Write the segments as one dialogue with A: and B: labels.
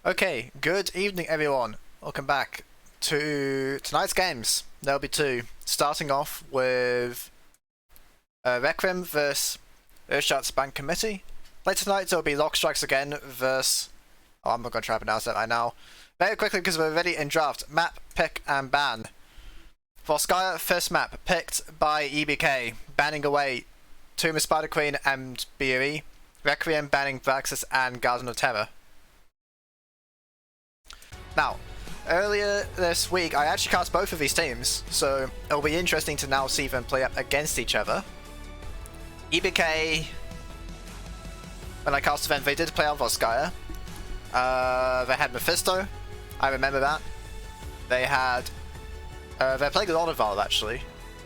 A: Okay, good evening everyone. Welcome back to tonight's games. There'll be two. Starting off with Requiem vs Ersatzbankkomitee. Later tonight there'll be Lock Strikes again versus... Oh, I'm not going to try to pronounce that right now. Very quickly because we're already in draft. Map, pick and ban. Volskaya, first map, picked by EBK. Banning away Tomb of Spider Queen and BRE. Requiem banning Vraxis and Garden of Terror. Now, earlier this week I actually cast both of these teams, so it'll be interesting to now see them play up against each other. EBK, when I cast them, they did play on Volskaya. They had Mephisto, I remember that. They had... they played a lot of Val actually,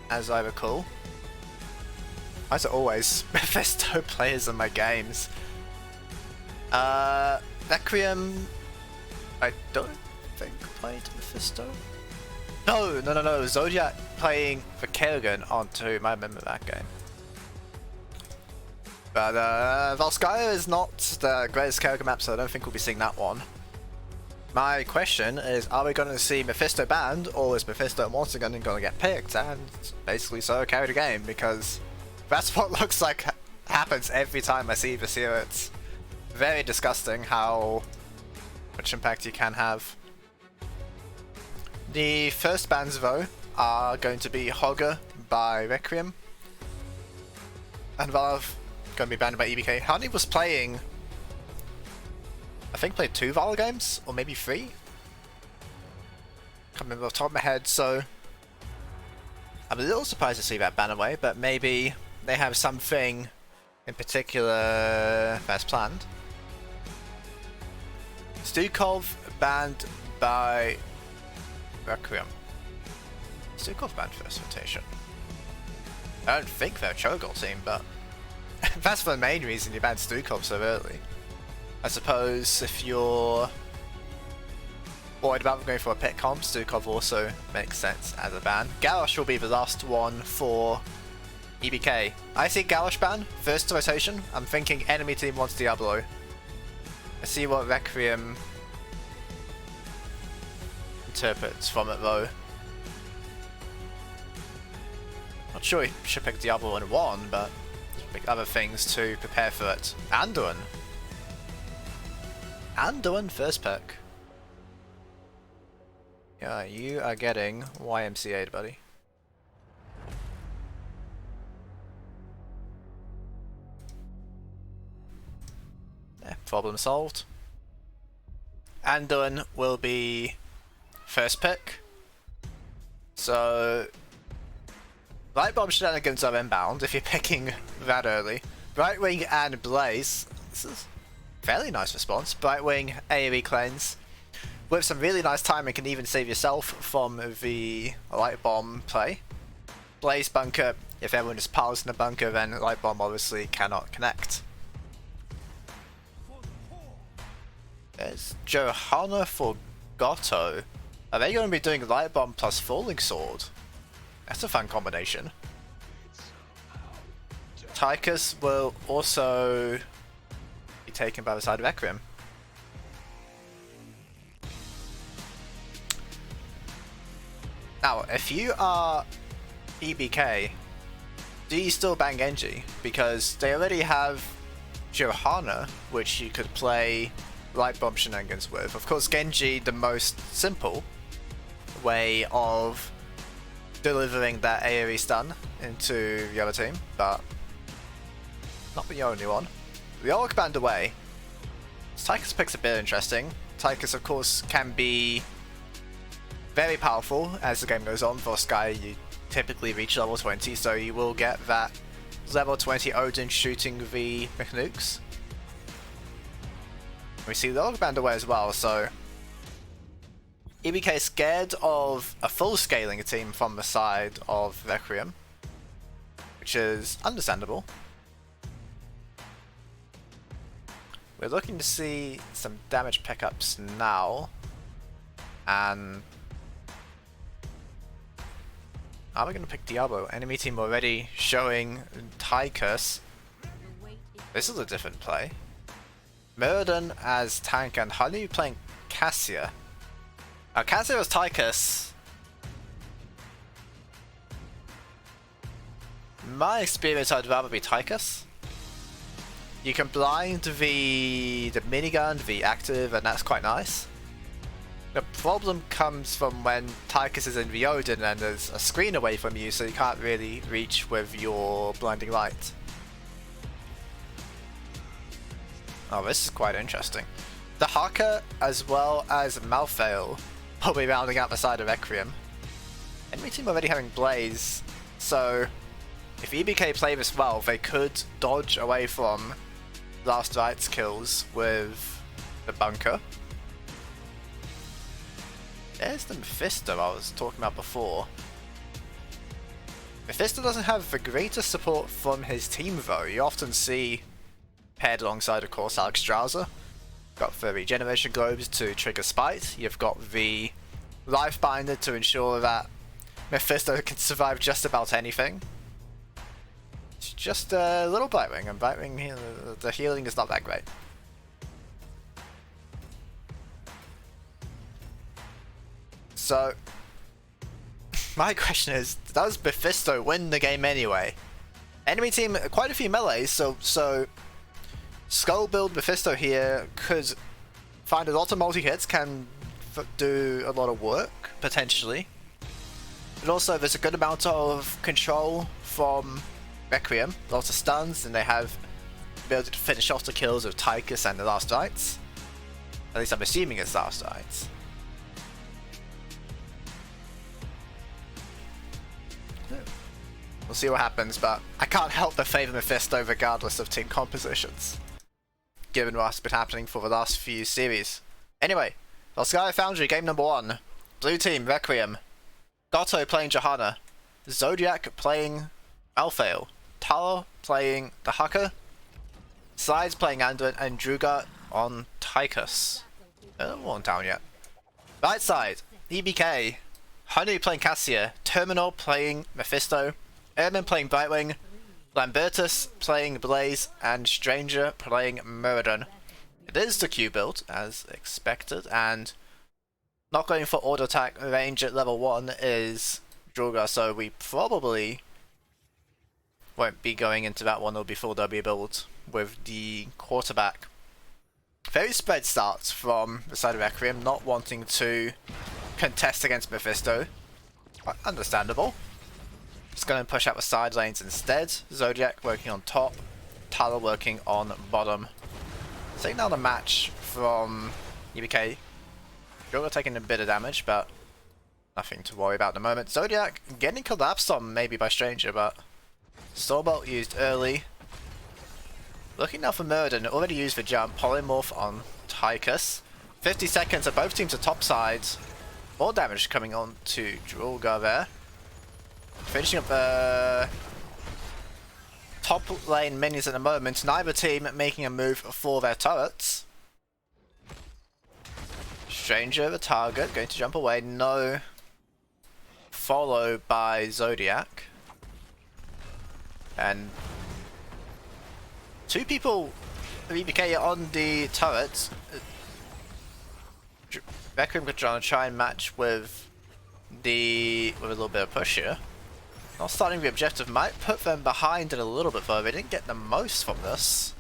A: as I recall. Why is it always Mephisto players in my games? Requiem... I don't think played Mephisto. No. Zodiac playing for Kerrigan on Tomb. I remember that game. But Volskaya is not the greatest Kerrigan map, so I don't think we'll be seeing that one. My question is, are we going to see Mephisto banned, or is Mephisto once again going to get picked and basically so carry the game? Because that's what looks like happens every time I see this here. It's very disgusting how much impact you can have. The first bans though are going to be Hogger by Requiem and Valve going to be banned by EBK. Honey was playing, I think played 2 Valve games or maybe 3. Can't remember off the top of my head, so I'm a little surprised to see that ban away, but maybe they have something in particular that's planned. Stukov banned by Requiem. Stukov banned first rotation. I don't think they're a Chogol team, but that's the main reason you banned Stukov so early. I suppose if you're worried about going for a pit comp, Stukov also makes sense as a ban. Galosh will be the last one for EBK. I see Galosh ban, first rotation. I'm thinking enemy team wants Diablo. Let's see what Requiem interprets from it though. Not sure he should pick Diablo in 1, but pick other things to prepare for it. Anduin. Anduin first pick. Yeah, you are getting YMCA'd, buddy. Problem solved. Anduin will be first pick. So Light Bomb shenanigans are inbound if you're picking that early. Brightwing and Blaze. This is a fairly nice response. Brightwing AoE cleanse. With some really nice timing, can even save yourself from the Light Bomb play. Blaze bunker, if everyone just piles in the bunker, then Light Bomb obviously cannot connect. There's Johanna for Goto. Are they going to be doing Light Bomb plus Falling Sword? That's a fun combination. Tychus will also be taken by the side of Requiem. Now, if you are EBK, do you still ban Genji? Because they already have Johanna, which you could play Light Bomb shenanigans with. Of course, Genji, the most simple way of delivering that AoE stun into the other team, but not the only one. The Orc banned away. Tychus picks a bit interesting. Tychus, of course, can be very powerful as the game goes on. For Sky, you typically reach level 20, so you will get that level 20 Odin shooting the nukes. We see the Orc banned away as well, so EBK is scared of a full scaling team from the side of Requiem, which is understandable. We're looking to see some damage pickups now, and are we going to pick Diablo? Enemy team already showing Tychus. This is a different play. Murden as tank and Honey playing Cassia. Now, Cassia was Tychus. In my experience, I'd rather be Tychus. You can blind the minigun, the active, and that's quite nice. The problem comes from when Tychus is in the Odin and there's a screen away from you, so you can't really reach with your blinding light. Oh, this is quite interesting. The Haka as well as Malthael will be rounding out the side of Requiem. Enemy team already having Blaze, so if EBK play this well, they could dodge away from Last Right's kills with the bunker. There's the Mephisto I was talking about before. Mephisto doesn't have the greatest support from his team though. You often see paired alongside, of course, Alex Strauser. Got the regeneration globes to trigger Spite. You've got the life binder to ensure that Mephisto can survive just about anything. It's just a little Blightwing, and Blightwing, the healing is not that great. So, my question is, does Mephisto win the game anyway? Enemy team, quite a few melees, so Skull build Mephisto here could find a lot of multi-hits, can do a lot of work, potentially. But also, there's a good amount of control from Requiem, lots of stuns, and they have the ability to finish off the kills of Tychus and the Last Rights. At least I'm assuming it's Last Rights. We'll see what happens, but I can't help but favour Mephisto regardless of team compositions, given what's been happening for the last few series. Anyway, Volskaya Foundry, game number 1. Blue team, Requiem. Goto playing Johanna. Zodiac playing Malthael. Talo playing the Haka. Sides playing Anduin, and Druga on Tychus. One down yet. Right side, EBK. Honey playing Cassia. Terminal playing Mephisto. Ermin playing Blightwing. Lambertus playing Blaze, and Stranger playing Muradin. It is the Q build, as expected, and not going for auto attack range at level 1 is Druga, so we probably won't be going into that one. It'll be full W build with the quarterback. Very spread starts from the side of Requiem, not wanting to contest against Mephisto. Understandable. Just going to push out the side lanes instead. Zodiac working on top, Talo working on bottom. Taking down the match from EBK. Druga taking a bit of damage, but nothing to worry about at the moment. Zodiac getting collapsed on maybe by Stranger, but Stormbolt used early. Looking now for Muradin, already used the jump. Polymorph on Tychus. 50 seconds, both teams are top sides. More damage coming on to Druga there. Finishing up the top lane minions at the moment. Neither team making a move for their turrets. Stranger, the target, going to jump away. No follow by Zodiac. And two people, EBK on the turrets. Requiem could try and match with a little bit of push here. Not starting the objective might put them behind it a little bit further. They didn't get the most from this.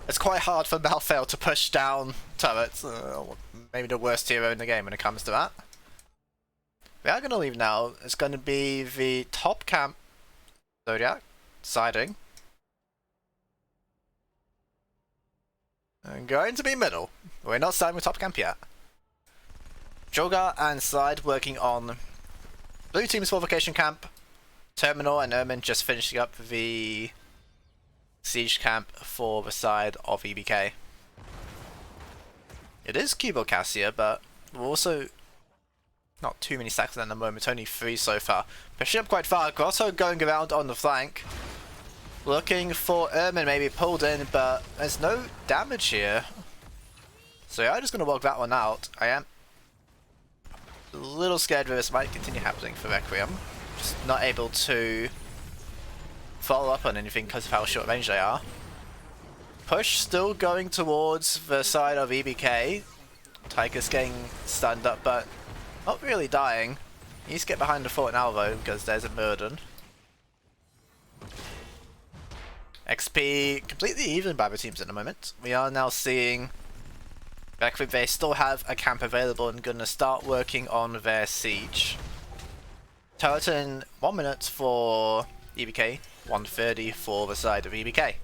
A: It's quite hard for Malthael to push down turrets. Maybe the worst hero in the game when it comes to that. We are going to leave now. It's going to be the top camp Zodiac siding. And going to be middle. We're not starting with top camp yet. Drogar and Slide working on blue team's fortification camp. Terminal and Ermin just finishing up the siege camp for the side of EBK. It is Cubo Cassia, but we're also not too many stacks at the moment, only 3 so far. Pushing up quite far, Grotto going around on the flank. Looking for Ermin maybe pulled in, but there's no damage here. So yeah, I'm just going to walk that one out. I am a little scared that this might continue happening for Requiem. Just not able to follow up on anything because of how short range they are. Push still going towards the side of EBK. Tyker's getting stunned up, but not really dying. He needs to get behind the fort now though, because there's a Murden. XP completely even by the teams at the moment. We are now seeing Requiem, they still have a camp available and gonna start working on their siege. Turret in 1 minute for EBK, 1:30 for the side of EBK.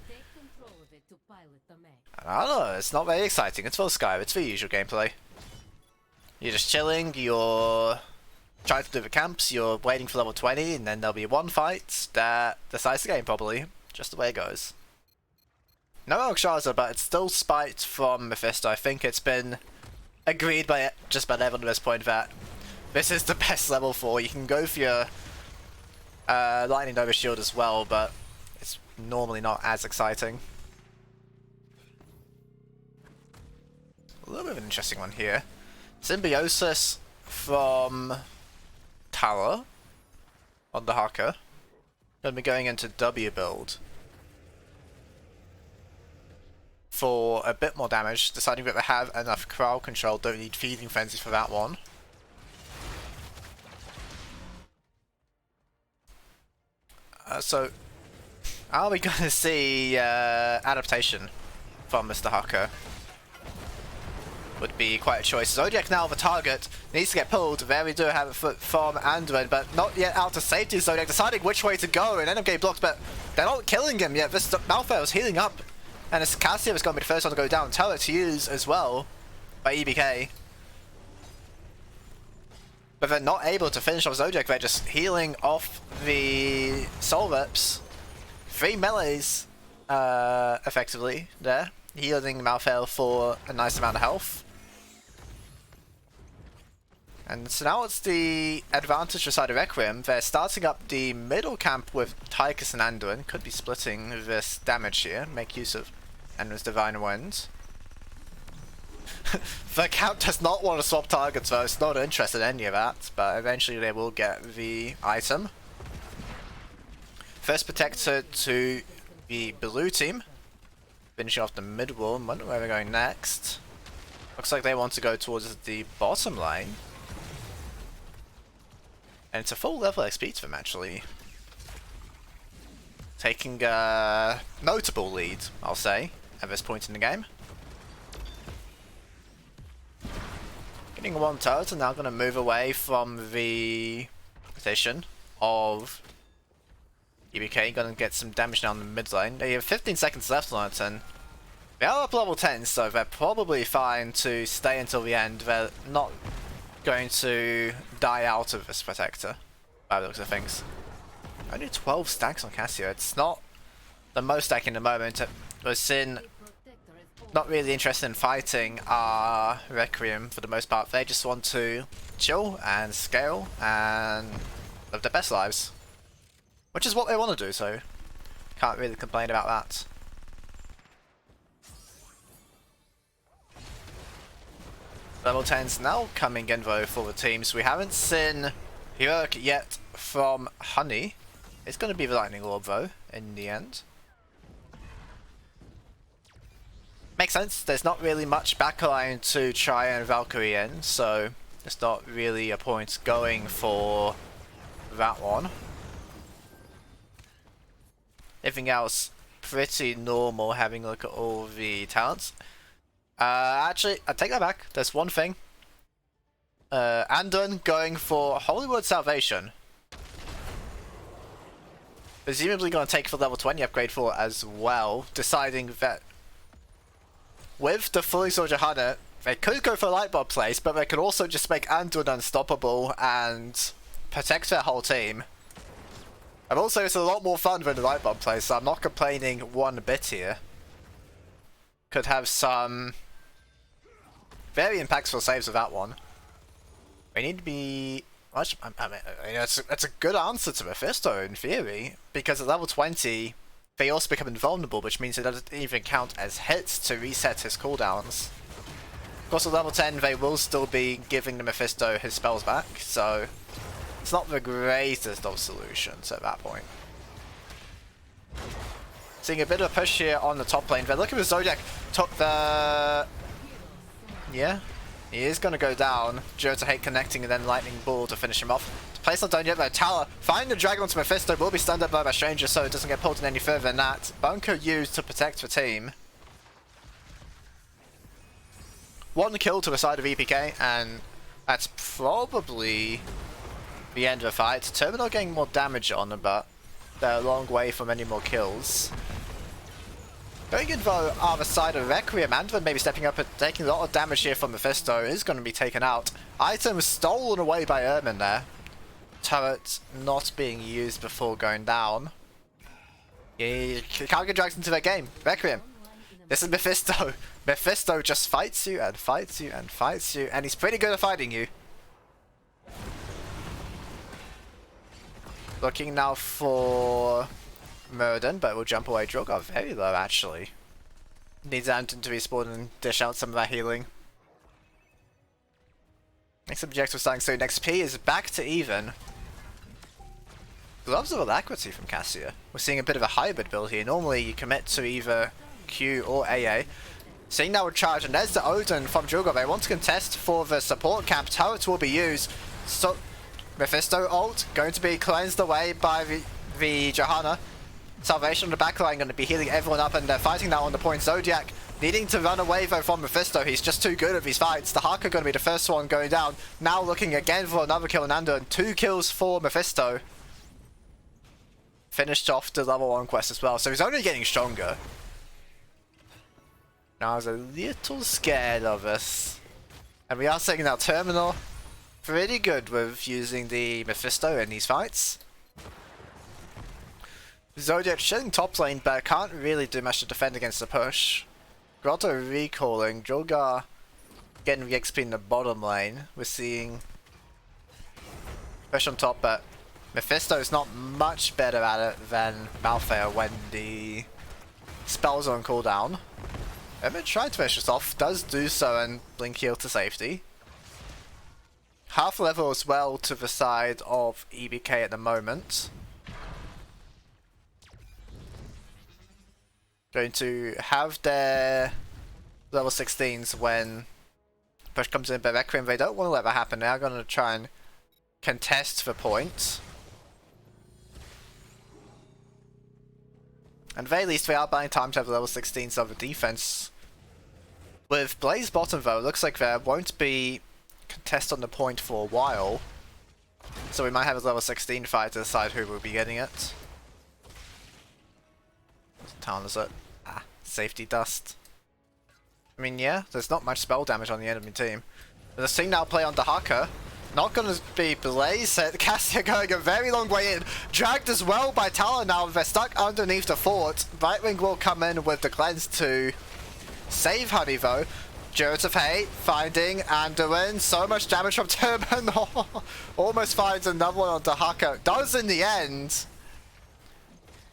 A: I don't know, it's not very exciting. It's full Sky, it's the usual gameplay. You're just chilling, you're trying to do the camps, you're waiting for level 20, and then there'll be one fight that decides the game probably. Just the way it goes. No Alexstrasza, but it's still spite from Mephisto. I think it's been agreed by just about everyone at this point that this is the best level for. You can go for your Lightning Nova Shield as well, but it's normally not as exciting. A little bit of an interesting one here. Symbiosis from Tower on the Haka. Gonna be going into W build for a bit more damage, deciding that they have enough crowd control, don't need Feeding Frenzy for that one. So, are we gonna see adaptation from Mr. Haka? Would be quite a choice. Zodiac now the target, needs to get pulled. There we do have a foot from Anduin, but not yet out to safety. Zodiac deciding which way to go and end up getting blocked, but they're not killing him yet. This Malphite was healing up, and it's Cassia is going to be the first one to go down. Turret to use as well by EBK. But they're not able to finish off Zodiac, they're just healing off the Soul Rips. 3 melees effectively there, healing Malphite for a nice amount of health. And so now it's the advantage for side of Requiem. They're starting up the middle camp with Tychus and Anduin. Could be splitting this damage here. Make use of Anduin's Divine Wind. The camp does not want to swap targets though. It's not interested in any of that. But eventually they will get the item. First Protector to the blue team. Finishing off the mid wall. Wonder where they're going next. Looks like they want to go towards the bottom line. And it's a full level XP to them actually. Taking a notable lead, I'll say, at this point in the game. Getting one turret and now going to move away from the position of EBK. Going to get some damage down the mid lane. They have 15 seconds left on it and they are up level 10, so they're probably fine to stay until the end. They're not going to die out of this Protector, by the looks of things. Only 12 stacks on Cassia. It's not the most stack in the moment. Sin not really interested in fighting Requiem for the most part. They just want to chill and scale and live their best lives. Which is what they want to do, so can't really complain about that. Level 10's now coming in though for the teams. We haven't seen Heroic yet from Honey. It's going to be the Lightning Orb though, in the end. Makes sense, there's not really much backline to try and Valkyrie in, so there's not really a point going for that one. Everything else pretty normal, having a look at all the talents. Actually, I take that back. There's one thing. Anduin going for Hollywood Salvation. Presumably going to take the level 20 upgrade for it as well. Deciding that with the fully Soldier Hunter, they could go for Lightbulb place, but they could also just make Anduin unstoppable and protect their whole team. And also it's a lot more fun than the Lightbulb place, so I'm not complaining one bit here. Could have some very impactful saves with that one. We need to be... I mean, that's a good answer to Mephisto in theory, because at level 20 they also become invulnerable, which means it doesn't even count as hits to reset his cooldowns. Of course at level 10 they will still be giving the Mephisto his spells back, so it's not the greatest of solutions at that point. Seeing a bit of a push here on the top lane. They're looking for Zodiac. Took the... Yeah. He is going to go down. Jota hate connecting and then lightning ball to finish him off. The place not done yet though. Tower finding the dragon onto Mephisto, will be stunned up by Stranger so it doesn't get pulled in any further than that. Bunker used to protect the team. One kill to the side of EPK, and that's probably the end of the fight. Terminal getting more damage on them, but they're a long way from any more kills. Going in though, other side of Requiem, Andvan maybe stepping up and taking a lot of damage here from Mephisto, is going to be taken out. Item stolen away by Ermin there. Turret not being used before going down. He can't get dragged into their game. Requiem. This is Mephisto. Mephisto just fights you and fights you and fights you, and he's pretty good at fighting you. Looking now for Murden, but will jump away. Drogar very low actually. Needs Anton to respawn and dish out some of that healing. Next objective starting soon. XP is back to even. Gloves of Alacrity from Cassia. We're seeing a bit of a hybrid build here. Normally you commit to either Q or AA. Seeing now a charge, and there's the Odin from Drogar. They want to contest for the support camp. Turrets will be used. So Mephisto ult going to be cleansed away by the Johanna. Salvation on the backline going to be healing everyone up, and they're fighting now on the point. Zodiac needing to run away though from Mephisto. He's just too good at these fights. The Haka going to be the first one going down. Now looking again for another kill on Ando, and 2 kills for Mephisto. Finished off the level 1 quest as well, so he's only getting stronger. Now I was a little scared of us. And we are taking out Terminal. Pretty good with using the Mephisto in these fights. Zodiac shedding top lane, but can't really do much to defend against the push. Grotto recalling. Drogar getting the XP in the bottom lane. We're seeing push on top, but Mephisto is not much better at it than Malphite when the spells are on cooldown. Emma tried to finish this off, does do so and blink heal to safety. Half level as well to the side of EBK at the moment. Going to have their level 16s when push comes in by Requiem. They don't want to let that happen. They are going to try and contest the point. And at the very least, they are buying time to have level 16s of the defense. With Blaze bottom though, it looks like there won't be contest on the point for a while. So we might have a level 16 fight to decide who will be getting it. What town is it? Ah, safety dust. I mean, yeah, there's not much spell damage on the enemy team. There's a signal play on Dahaka. Not going to be Blaze. Cassia going a very long way in. Dragged as well by Talon now. They're stuck underneath the fort. Lightwing will come in with the cleanse to save Honey though. Jurors of Hate finding Anduin. So much damage from Terminal. Almost finds another one on Dahaka. Does in the end.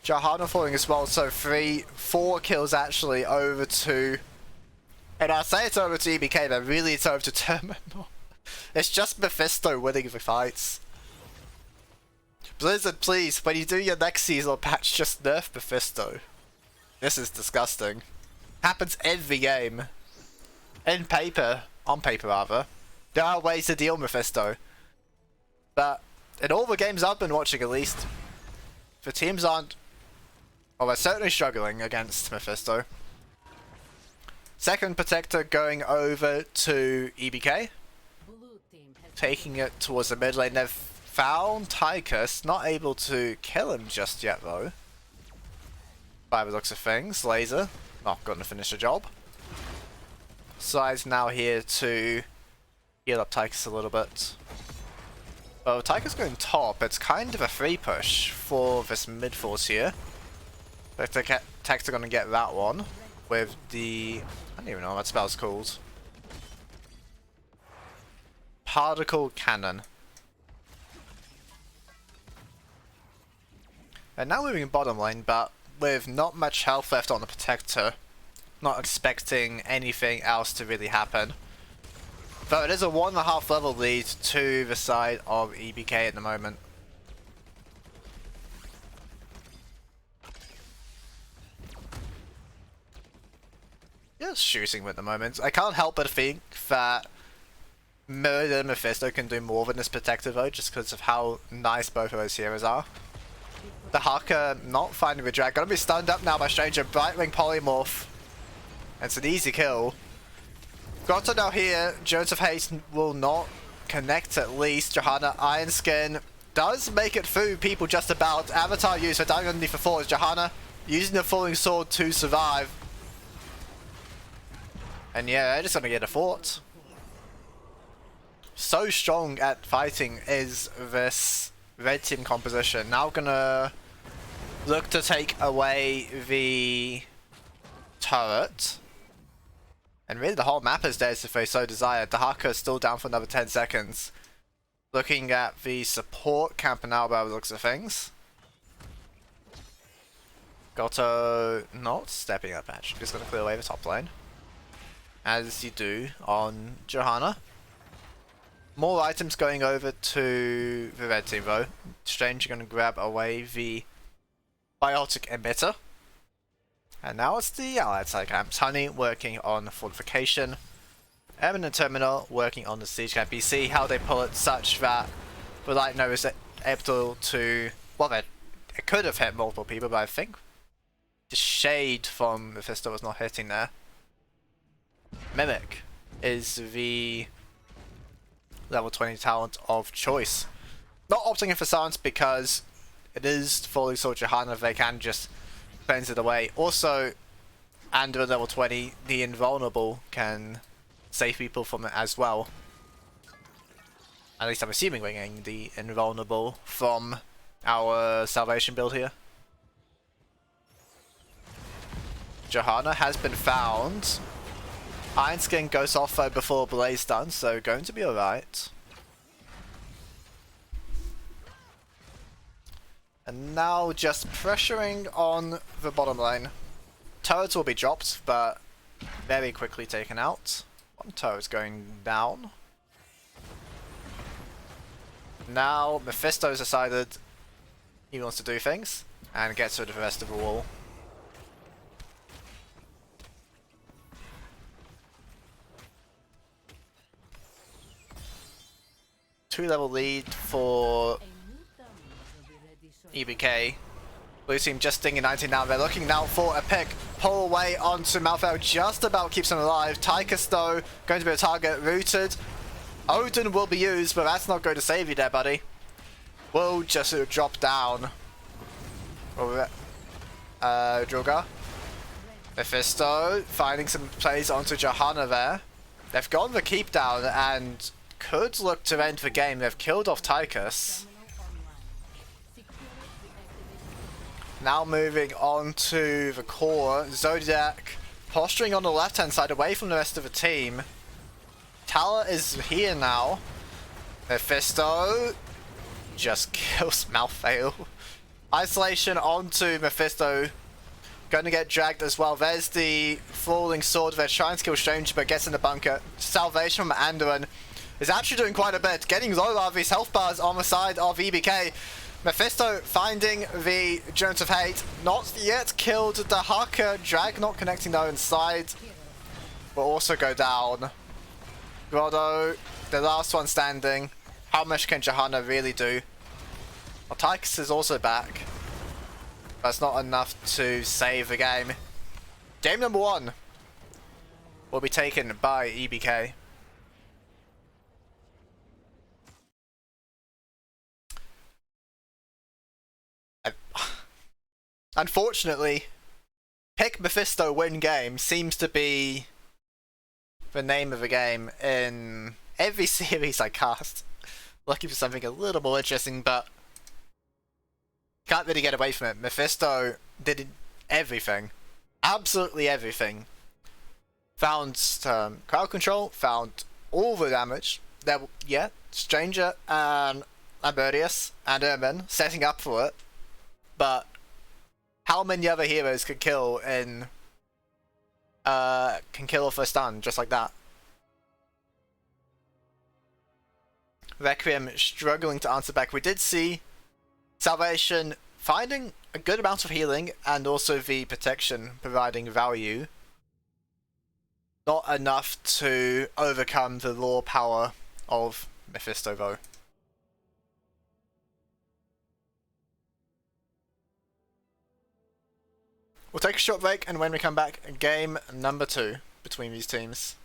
A: Johanna falling as well. So 4 kills actually over to... And I say it's over to EBK, but really it's over to Terminal. It's just Mephisto winning the fights. Blizzard, please, when you do your next seasonal patch, just nerf Mephisto. This is disgusting. Happens every game. In paper, on paper rather, there are ways to deal with Mephisto. But in all the games I've been watching at least, the teams aren't... Well, they're certainly struggling against Mephisto. Second Protector going over to EBK. Taking it towards the mid lane. They've found Tychus, not able to kill him just yet though. By the looks of things. Laser, not going to finish the job. Side's now here to heal up Tychus a little bit. Oh, Tychus going top. It's kind of a free push for this mid force here. The Techs are going to get that one with the... I don't even know what that spell's called. Particle Cannon. And now moving bottom lane, but with not much health left on the Protector. Not expecting anything else to really happen. Though it is a 1.5 level lead to the side of EBK at the moment. Just shooting him at the moment. I can't help but think that Murder Mephisto can do more than this protective though, just because of how nice both of those heroes are. The Haka not finding the drag, gonna be stunned up now by Stranger, Brightwing Polymorph. It's an easy kill. Grotto now here, Jones of Haste will not connect at least. Johanna Iron Skin does make it through people just about. Avatar use for dying underneath the floor is Johanna using the falling sword to survive. And yeah, they're just gonna get a fort. So strong at fighting is this red team composition. Now gonna look to take away the turret. And really the whole map is theirs if they so desire. Dahaka is still down for another 10 seconds. Looking at the support camper now by the looks of things. Goto not stepping up actually, just gonna clear away the top lane. As you do on Johanna. More items going over to the red team though. Strange going to grab away the biotic emitter. And now it's the allied side camps. Honey working on fortification. Eminent Terminal working on the siege camp. You see how they pull it such that the light node is able to... Well, it could have hit multiple people, but I think the shade from Mephisto was not hitting there. Mimic is the level 20 talent of choice. Not opting in for silence because it is fully Sword Johanna, they can just cleanse it away. Also, under level 20, the invulnerable can save people from it as well. At least I'm assuming we're getting the invulnerable from our salvation build here. Johanna has been found. Iron Skin goes off though before Blaze done, so going to be alright. And now just pressuring on the bottom lane. Turrets will be dropped, but very quickly taken out. One turret's going down. Now Mephisto's decided he wants to do things and gets rid of the rest of the wall. Two-level lead for EBK. Blue team just stinging 19 now. They're looking now for a pick. Pull away onto Malfoy. Just about keeps him alive. Tychus though going to be a target. Rooted. Odin will be used, but that's not going to save you there, buddy. Will just drop down. Droga. Mephisto finding some plays onto Johanna there. They've gotten the keep down and could look to end the game. They've killed off Tychus. Now moving on to the core. Zodiac posturing on the left hand side away from the rest of the team. Tala is here now. Mephisto just kills Malfail. Isolation onto Mephisto. Going to get dragged as well. There's the falling sword. They're trying to kill Stranger but gets in the bunker. Salvation from Anduin is actually doing quite a bit. Getting low of these health bars on the side of EBK. Mephisto finding the Jones of Hate. Not yet killed the Haka. Drag not connecting though inside. Will also go down. Grotto, the last one standing. How much can Johanna really do? Well, Tychus is also back. That's not enough to save the game. Game number 1 will be taken by EBK. Unfortunately, pick Mephisto win game seems to be the name of the game in every series I cast. Looking for something a little more interesting, but can't really get away from it. Mephisto did everything. Absolutely everything. Found crowd control, found all the damage. There, yeah, Stranger and Aberdius and Ermin setting up for it. But how many other heroes could kill in can kill off a stun just like that? Requiem struggling to answer back. We did see Salvation finding a good amount of healing and also the protection providing value. Not enough to overcome the raw power of Mephisto though. We'll take a short break, and when we come back, game number 2 between these teams.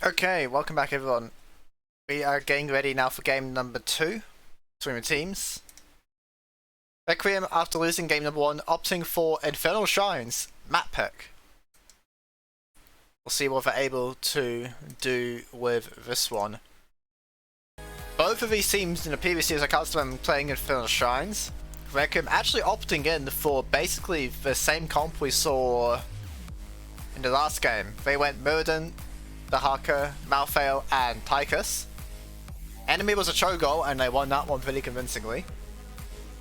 A: Okay, welcome back everyone. We are getting ready now for game number 2 between the teams. Requiem, after losing game number 1, opting for Infernal Shrines map pick. We'll see what they're able to do with this one. Both of these teams in the previous years I cast them playing Infernal Shrines. Requiem actually opting in for basically the same comp we saw in the last game. They went Muradin, Dahaka, Malthael, and Tychus. Enemy was a Cho'Gall and they won that one pretty convincingly.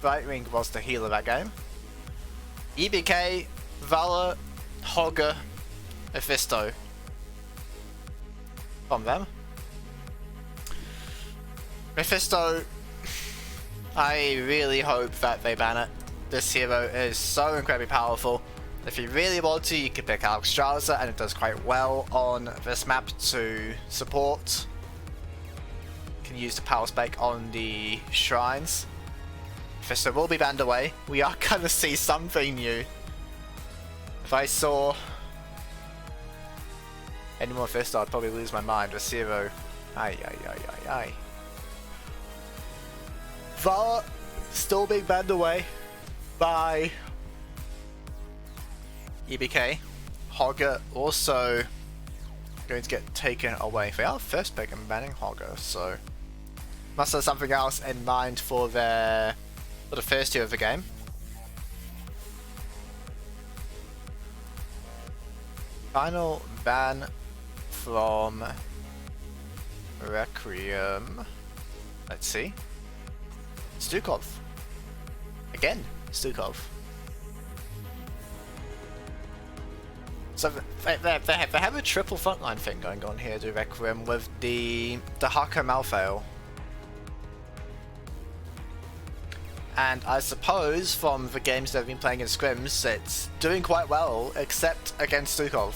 A: Brightwing was the healer that game. EBK, Valor, Hogger, Mephisto from them. Mephisto, I really hope that they ban it. This hero is so incredibly powerful. If you really want to, you can pick Alexstrasza, and it does quite well on this map to support. You can use the power spec on the shrines. Mephisto will be banned away. We are gonna see something new. If I saw any more Mephisto, I'd probably lose my mind. This hero, aye. Valor still being banned away by EBK. Hogger also going to get taken away. They are first pick and banning Hogger, so must have something else in mind for the first year of the game. Final ban from Requiem. Let's see. Stukov. Again, Stukov. So they have a triple frontline thing going on here, do Requiem, with the Dahaka Malthael. And I suppose from the games they've been playing in scrims, it's doing quite well, except against Stukov.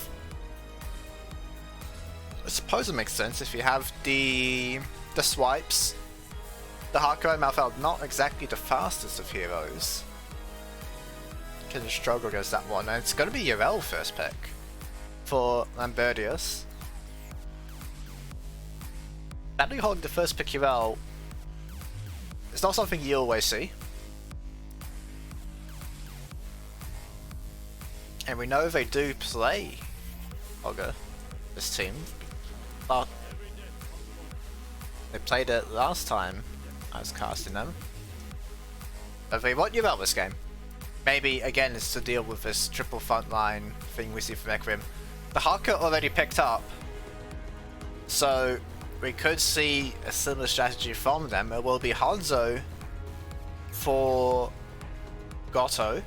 A: I suppose it makes sense if you have the swipes. Dahaka and Malthael not exactly the fastest of heroes. Can struggle against that one, and it's going to be Yrel first pick for Lambertius. Badly holding the first pick Yrel is not something you always see. And we know they do play Hogger, this team, but they played it last time I was casting them. But they want Yrel this game. Maybe, again, it's to deal with this triple frontline thing we see from Requiem. The Haka already picked up, so we could see a similar strategy from them. It will be Hanzo for Goto.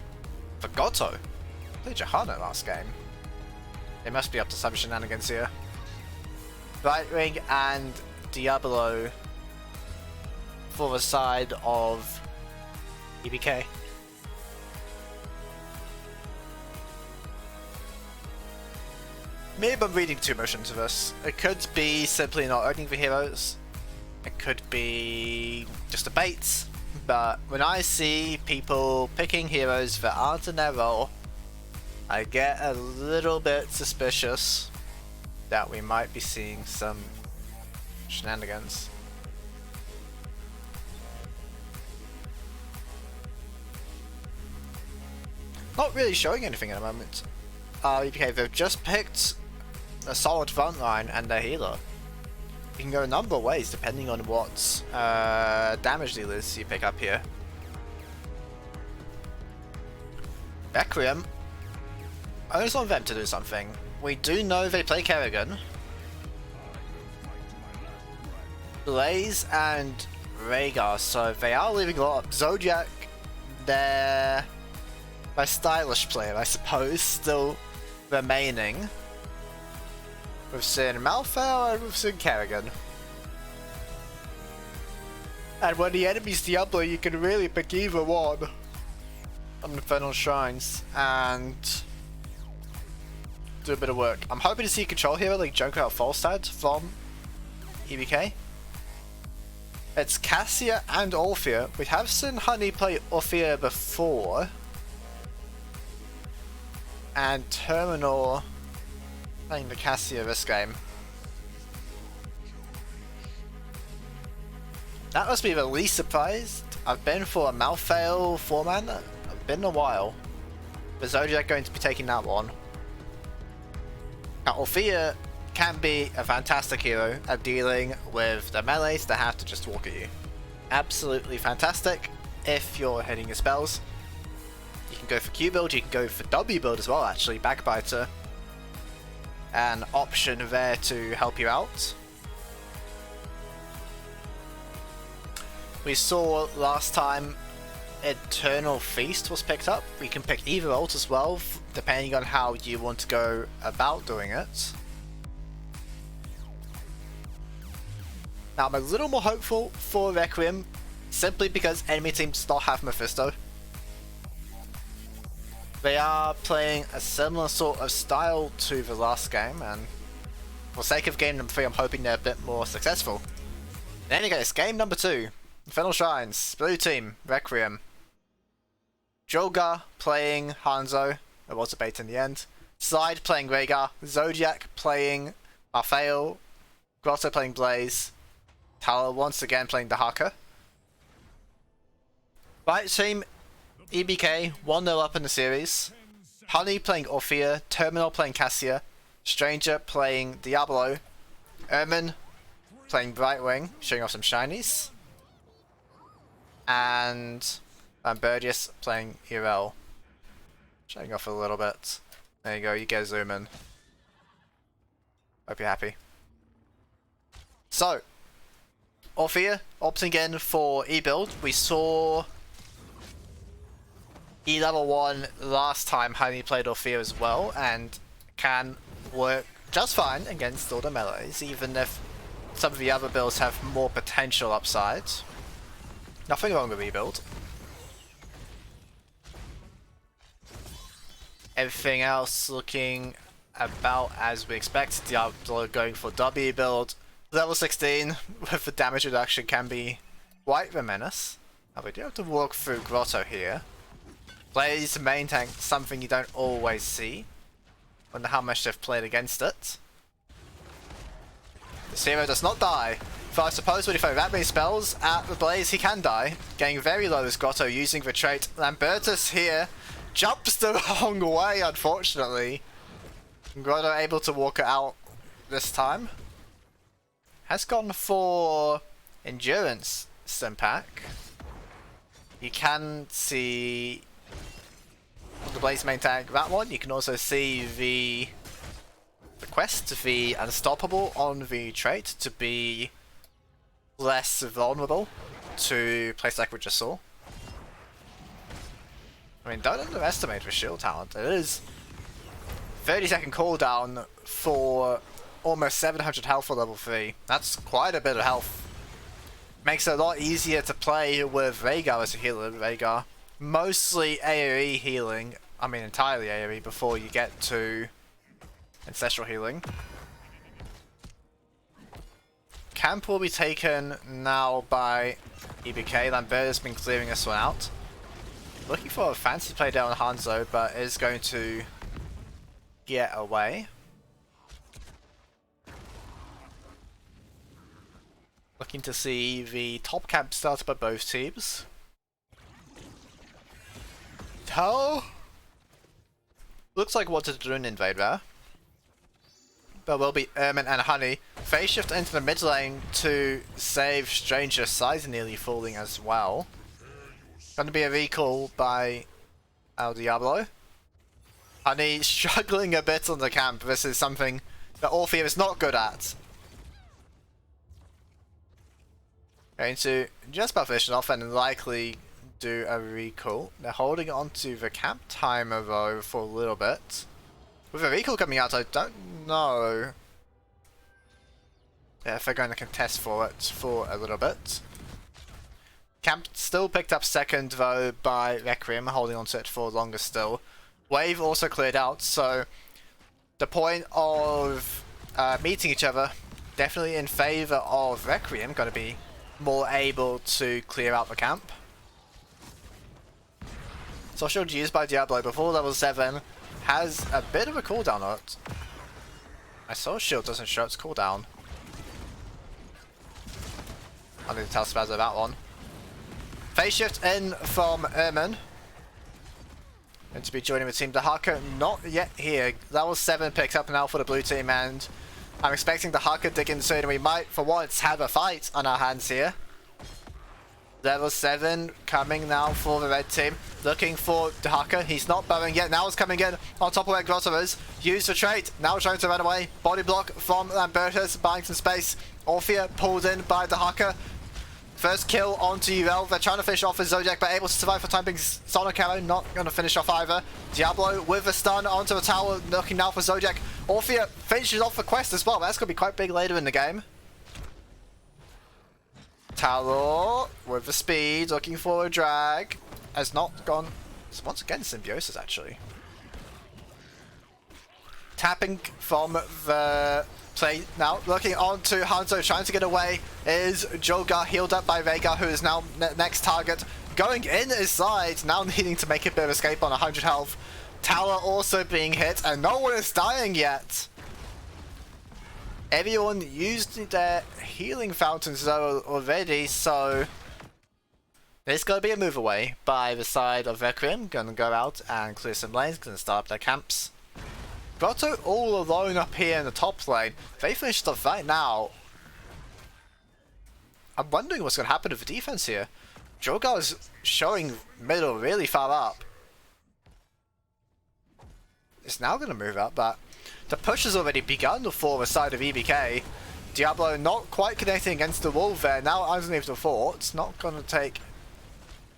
A: For Goto? Played Johanna last game. They must be up to some shenanigans here. Brightwing and Diablo for the side of EBK. Maybe I'm reading too much into this. It could be simply not owning the heroes. It could be just a bait. But when I see people picking heroes that aren't in their role, I get a little bit suspicious that we might be seeing some shenanigans. Not really showing anything at the moment. EPK, they've just picked a solid frontline and their healer. You can go a number of ways depending on what damage dealers you pick up here. Requiem, I just want them to do something. We do know they play Kerrigan, Blaze, and Rhaegar, so they are leaving a lot up. Zodiac, they're my stylish player, I suppose, still remaining. We've seen Malthael and we've seen Kerrigan. And when the enemy's Diablo, you can really pick either one on Infernal Shrines and do a bit of work. I'm hoping to see a control hero like Joker out Falstad from EBK. It's Cassia and Orphea. We have seen Honey play Orphea before. And Terminal playing the Cassia this game. That must be the least surprised I've been for a Malthael 4-man. I've been a while. But Zodiac going to be taking that one. Now, Orphea can be a fantastic hero at dealing with the melees that have to just walk at you. Absolutely fantastic if you're hitting your spells. You can go for Q build, you can go for W build as well actually, Backbiter. An option there to help you out. We saw last time Eternal Feast was picked up. We can pick either ult as well, depending on how you want to go about doing it. Now I'm a little more hopeful for Requiem, simply because enemy team does not have Mephisto. They are playing a similar sort of style to the last game, and for sake of game number 3 I'm hoping they're a bit more successful. In any case, game number 2, Infernal Shrines, blue team, Requiem. Jolga playing Hanzo, it was a bait in the end. Slide playing Rhaegar, Zodiac playing Malthael, Grotto playing Blaze, Tala once again playing Dahaka. Right team, EBK, 1-0 up in the series. Honey playing Orphea, Terminal playing Cassia, Stranger playing Diablo, Ermin playing Brightwing, showing off some shinies, and Burgess playing Irel, showing off a little bit. There you go, you get a zoom in. Hope you're happy. So, Orphea opting in for E-build. We saw E level 1 last time Honey played Orphea as well, and can work just fine against all the melees, even if some of the other builds have more potential upsides. Nothing wrong with E-build. Everything else looking about as we expect. Diablo going for W build. Level 16 with the damage reduction can be quite the menace. Now we do have to walk through Grotto here. Blaze main tank, something you don't always see. Wonder how much they've played against it. The hero does not die. So I suppose when you throw that many spells at the Blaze, he can die. Getting very low as Grotto using the trait. Lambertus here jumps the wrong way, unfortunately. Grotto able to walk it out this time. Has gone for Endurance Stimpack. You can see the Blaze main tank, that one. You can also see the quest, the Unstoppable on the trait to be less vulnerable to plays like we just saw. I mean, don't underestimate the shield talent. It is 30-second cooldown for almost 700 health for level 3. That's quite a bit of health. Makes it a lot easier to play with Rhaegar as a healer. Rhaegar mostly AoE healing, I mean entirely AoE before you get to Ancestral healing. Camp will be taken now by EBK. Lambert has been clearing this one out. Looking for a fancy play down on Hanzo, but is going to get away. Looking to see the top camp started by both teams. Tell looks like wanted to do an invade there. But will be Ermin and Honey. Phase shift into the mid lane to save Stranger. Size nearly falling as well. Going to be a recall by El Diablo. Honey struggling a bit on the camp. This is something that Orphea is not good at. Going to just about finish it off and likely do a recall. They're holding on to the camp timer though for a little bit. With a recall coming out, I don't know if they're going to contest for it for a little bit. Camp still picked up second though by Requiem, holding on to it for longer still. Wave also cleared out, so the point of meeting each other definitely in favour of Requiem, going to be more able to clear out the camp. So shield used by Diablo before level 7 has a bit of a cooldown on it. I saw shield doesn't show its cooldown. I need to tell Spazzo that one. Phase shift in from Erman. And to be joining the team, Dahaka not yet here. Level 7 picks up now for the blue team, and I'm expecting Dahaka to dig in soon, and we might for once have a fight on our hands here. Level 7 coming now for the red team, looking for Dahaka. He's not bowing yet. Now he's coming in on top of where Grotto is. Use the trait. Now trying to run away. Body block from Lambertus, buying some space. Orphea pulled in by Dahaka. First kill onto UL. They're trying to finish off with Zodiac, but able to survive for time being. Sonic Arrow not going to finish off either. Diablo with a stun onto the tower, looking now for Zodiac. Orphea finishes off the quest as well, but that's going to be quite big later in the game. Talor with the speed, looking for a drag. Has not gone. It's once again Symbiosis actually. Tapping from the play now, looking on to Hanzo, trying to get away is Joga, healed up by Vega, who is now next target. Going in his side, now needing to make a bit of escape on 100 health. Tower also being hit, and no one is dying yet. Everyone used their healing fountains though already, so there's going to be a move away by the side of Requiem. Going to go out and clear some lanes, going to start up their camps. Grotto all alone up here in the top lane. They finished off right now. I'm wondering what's going to happen to the defense here. Jogar is showing middle really far up. It's now going to move up, but the push has already begun for the side of EBK. Diablo not quite connecting against the wall there. Now underneath the fort. It's not going to take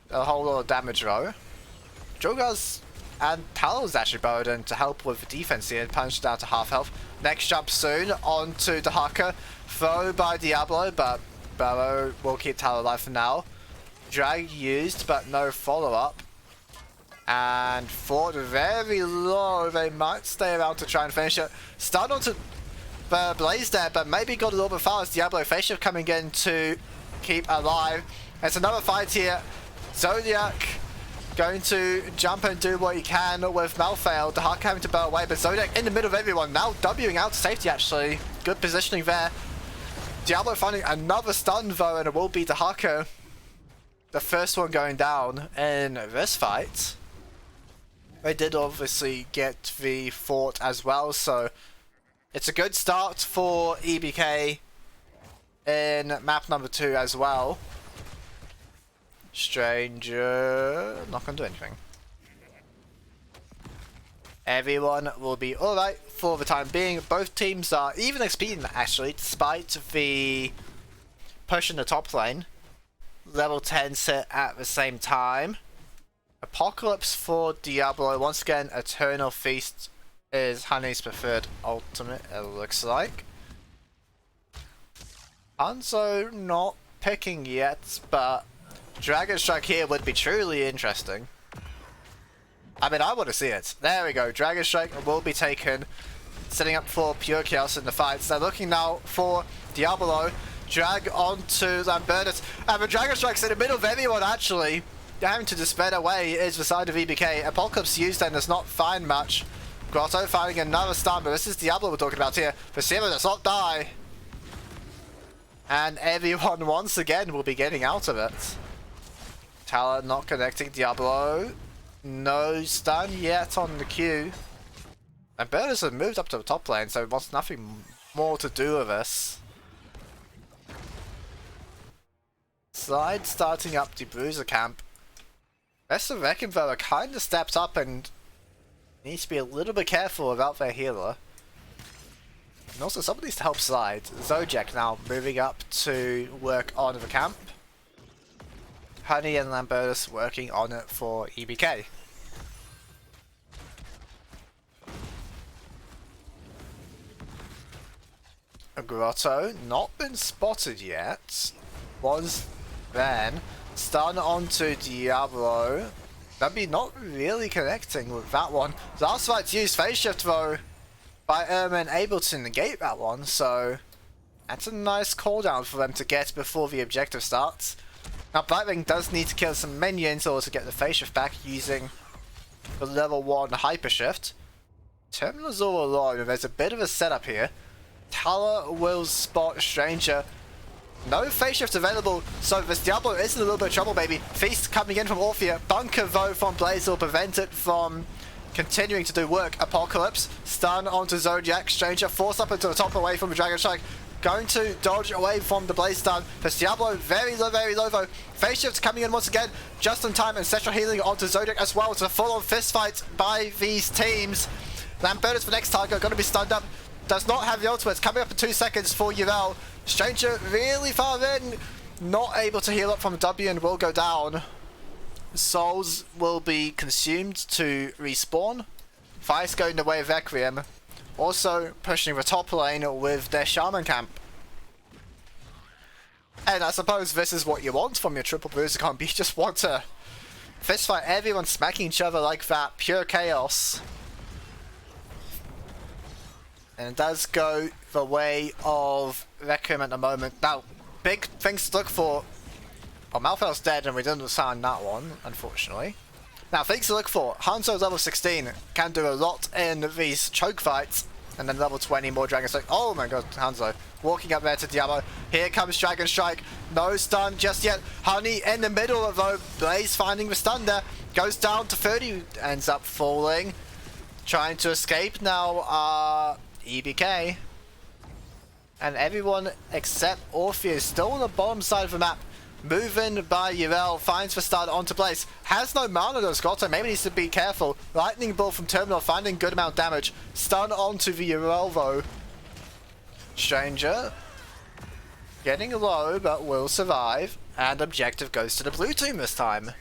A: a whole lot of damage though. Jogar's and Talon's actually borrowed in to help with the defense here, punched down to half health. Next jump soon onto Dahaka. Throw by Diablo, but Barrow will keep Talon alive for now. Drag used, but no follow-up. And Ford very low. They might stay around to try and finish it. Stun onto the Blaze there, but maybe got a little bit far as Diablo face shift coming in to keep alive. It's another fight here. Zodiac going to jump and do what he can with Malfail. Dahaka having to bow away, but Zodiac in the middle of everyone, now Wing out to safety actually. Good positioning there. Diablo finding another stun though, and it will be Dahaka. The first one going down in this fight. They did obviously get the fort as well, so it's a good start for EBK in map number 2 as well. Stranger, not gonna do anything. Everyone will be alright for the time being. Both teams are even XP actually, despite the push in the top lane. Level 10 sit at the same time. Apocalypse for Diablo. Once again, Eternal Feast is Honey's preferred ultimate, it looks like. Hanzo not picking yet, but Dragon Strike here would be truly interesting. I mean, I want to see it. There we go. Dragon Strike will be taken. Setting up for pure chaos in the fights. They're looking now for Diablo. Drag onto Lambertus. And the Dragon Strike's in the middle of everyone, actually. They're having to just spread away is the side of EBK. Apocalypse used and does not find much. Grotto finding another stun, but this is Diablo we're talking about here. Vasima does not die. And everyone once again will be getting out of it. Talon not connecting. Diablo. No stun yet on the queue. And Berners has moved up to the top lane, so it wants nothing more to do with this. Side starting up the Bruiser camp. Rest of Requiem though are kind of stepped up and needs to be a little bit careful about their healer. And also someone needs to help side. Zodiac now moving up to work on the camp. Honey and Lambertus working on it for EBK. A Grotto, not been spotted yet. Was then stun onto Diablo. That'd be not really connecting with that one. Last fight's used phase shift though by Erman, able to negate that one, so that's a nice cooldown for them to get before the objective starts. Now Blightwing does need to kill some minions in order to get the phase shift back using the level 1 hyper shift. Terminal's all alone and there's a bit of a setup here. Tala will spot Stranger. No phase shift available, so this Diablo is in a little bit of trouble, baby. Feast coming in from Orphea. Bunker, though, from Blaze will prevent it from continuing to do work. Apocalypse, stun onto Zodiac. Stranger forced up into the top away from the Dragon Strike. Going to dodge away from the Blaze stun. This Diablo very low though. Phase shift coming in once again, just in time. Ancestral healing onto Zodiac as well. It's a full-on fist fight by these teams. Lambertus for next target, going to be stunned up. Does not have the ultimate. Coming up in 2 seconds for Yrel. Stranger really far in. Not able to heal up from W and will go down. Souls will be consumed to respawn. Fire's going the way of Requiem. Also pushing the top lane with their Shaman camp. And I suppose this is what you want from your triple booster comp. You just want to fist fight everyone smacking each other like that. Pure chaos. And it does go the way of Requiem at the moment. Now, big things to look for. Well, Malthael's dead and we didn't sign that one, unfortunately. Now, things to look for. Hanzo's level 16 can do a lot in these choke fights. And then level 20 more Dragon Strike. Oh my god, Hanzo. Walking up there to Diablo. Here comes Dragon Strike. No stun just yet. Honey in the middle of though. Blaze finding the stun there. Goes down to 30. Ends up falling. Trying to escape now. EBK. And everyone except Orpheus still on the bottom side of the map. Moving by Yrel, finds the stun onto Blaze. Has no mana though, Scotto. Maybe needs to be careful. Lightning Bolt from Terminal, finding good amount of damage. Stun onto the Yrel though. Stranger. Getting low, but will survive. And objective goes to the blue team this time.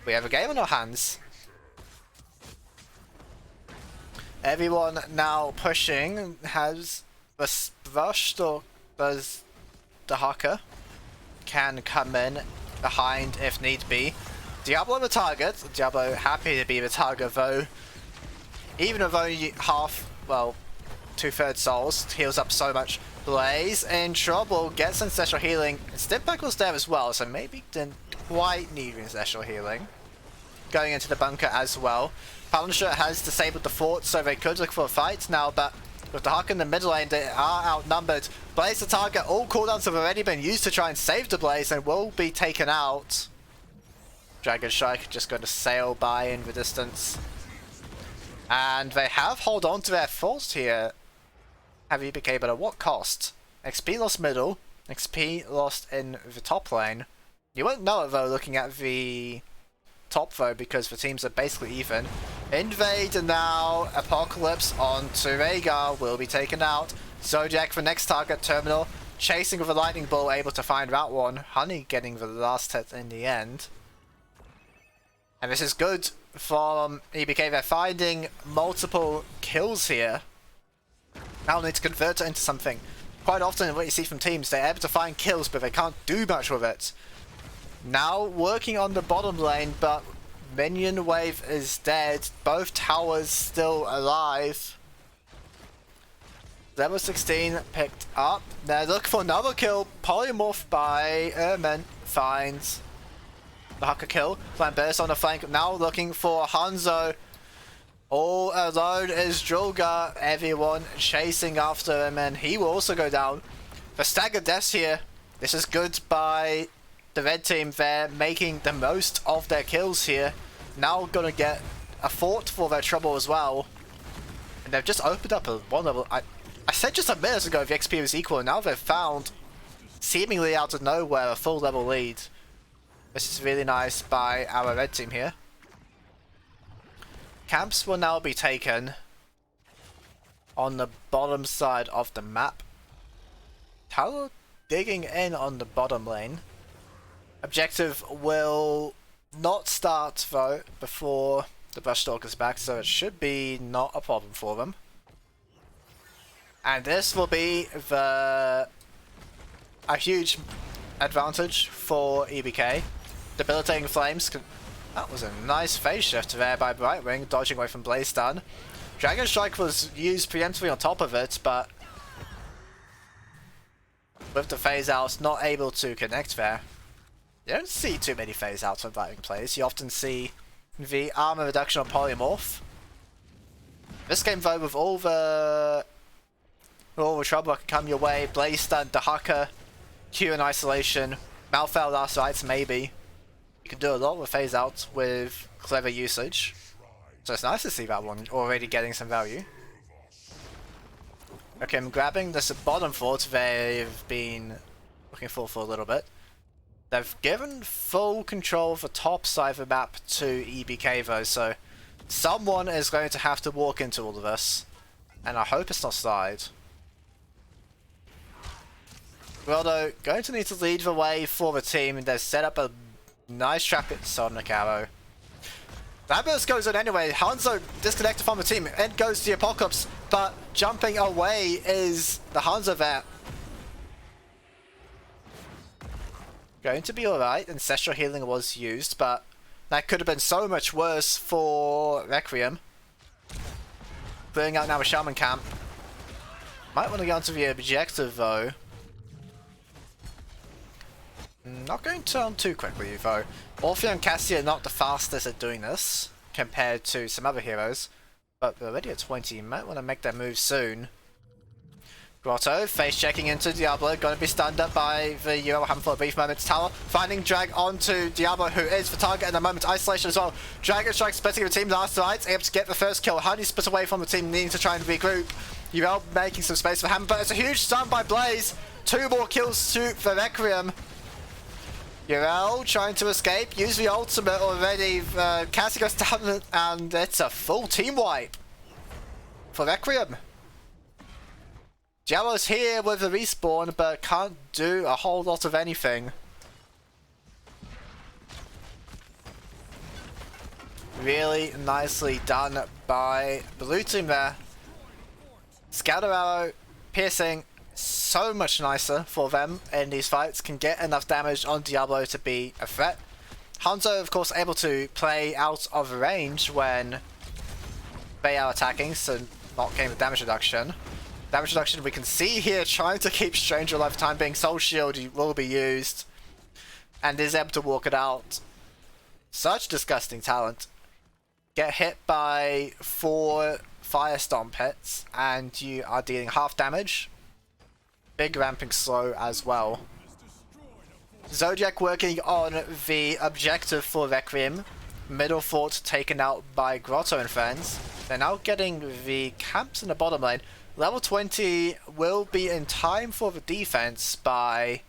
A: We have a game on our hands. Everyone now pushing. Has the rushed or does the Haka. Can come in behind if need be. Diablo the target. Diablo happy to be the target though. Even with only half, well, 2/3 souls, heals up so much. Blaze in trouble, gets ancestral healing. Stimpack was there as well, so maybe didn't quite need ancestral healing. Going into the bunker as well. Punisher has disabled the fort, so they could look for a fight now, but with the Hawk in the middle lane, they are outnumbered. Blaze the target, all cooldowns have already been used to try and save the Blaze and will be taken out. Dragon Strike just going to sail by in the distance. And they have hold on to their force here. Have EBK, but at what cost? XP lost middle, XP lost in the top lane. You won't know it though looking at the top though, because the teams are basically even. Invade and now Apocalypse onto Rhaegar will be taken out. Zodiac for next target, Terminal chasing with a lightning ball, able to find that one. Honey getting the last hit in the end. And this is good from EBK. They're finding multiple kills here. Now need to convert it into something. Quite often what you see from teams, they're able to find kills but they can't do much with it. Now working on the bottom lane, but minion wave is dead. Both towers still alive. Level 16 picked up. Now look for another kill. Polymorph by Ermin finds the Haka kill. Flamberus on the flank. Now looking for Hanzo. All alone is Drilgar. Everyone chasing after him and he will also go down. The staggered deaths here. This is good by the red team. They're making the most of their kills here. Now gonna get a fort for their trouble as well. And they've just opened up a one level. I said just a minute ago the XP was equal, and now they've found, seemingly out of nowhere, a full level lead. This is really nice by our red team here. Camps will now be taken on the bottom side of the map. Tower digging in on the bottom lane. Objective will not start though before the Brushstalk is back, so it should be not a problem for them. And this will be a huge advantage for EBK. Debilitating Flames. That was a nice phase shift there by Brightwing, dodging away from Blaze Stun. Dragon Strike was used preemptively on top of it, but with the phase out, not able to connect there. You don't see too many phase outs on Brightwing plays. You often see the armor reduction on Polymorph. This game though, with all the trouble that can come your way, Blaze Stun, Dahaka, Q in isolation, Malfail last rights maybe. You can do a lot with phase out with clever usage. So it's nice to see that one already getting some value. Okay, I'm grabbing this bottom fort they've been looking for a little bit. They've given full control of the top side of the map to EBK though, so someone is going to have to walk into all of this. And I hope it's not Slide. Grotto going to need to lead the way for the team, and they've set up a nice trap at Sonic Arrow. That burst goes on anyway. Hanzo disconnected from the team. In goes the Apocalypse, but jumping away is the Hanzo there. Going to be alright. Ancestral healing was used, but that could have been so much worse for Requiem. Clearing out now a Shaman camp. Might want to get onto the objective though. Not going to turn too quickly though. Orphea and Cassia are not the fastest at doing this compared to some other heroes, but they're already at 20. Might want to make that move soon. Grotto face checking into Diablo, going to be stunned up by the Euro, having for a brief moment. Tower finding drag onto Diablo, who is the target at the moment. Isolation as well. Dragon Strike splitting the team last right, able to get the first kill. Honey split away from the team, needing to try and regroup. Euro making some space for him, but it's a huge stun by Blaze. 2 more kills for Requiem. Urel trying to escape, use the ultimate already. Cassie goes down and it's a full team wipe for Requiem. Diablo's here with the respawn, but can't do a whole lot of anything. Really nicely done by blue team there. Scatter arrow, piercing, so much nicer for them in these fights. Can get enough damage on Diablo to be a threat. Hanzo, of course, able to play out of range when they are attacking, so not getting the damage reduction. Damage reduction we can see here, trying to keep Stranger alive for time being. Soul Shield will be used, and is able to walk it out. Such disgusting talent. Get hit by 4 Fire Stomp hits, and you are dealing half damage. Big ramping slow as well. Zodiac working on the objective for Requiem. Middle fort taken out by Grotto and friends. They're now getting the camps in the bottom lane. Level 20 will be in time for the defense by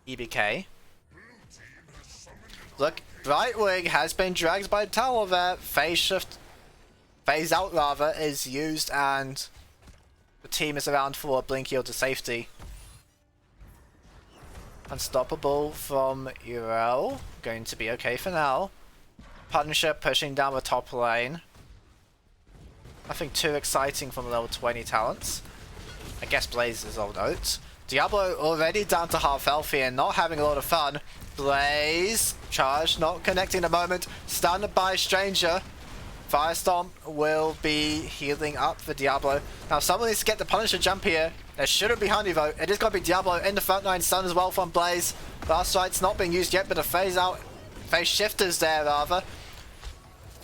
A: EBK. Look, Brightwing has been dragged by the tower there. Phase out rather, is used, and the team is around for a blink heal to safety. Unstoppable from Urel. Going to be okay for now. Punisher pushing down the top lane. Nothing too exciting from level 20 talents. I guess Blaze is of note. Diablo already down to half health here, not having a lot of fun. Blaze, charge, not connecting at the moment. Stunned by Stranger. Firestorm will be healing up for Diablo. Now someone needs to get the Punisher jump here. There shouldn't be Honey though. It is going to be Diablo in the front line, stun as well from Blaze. Last Right's not being used yet, but a phase shifters there rather.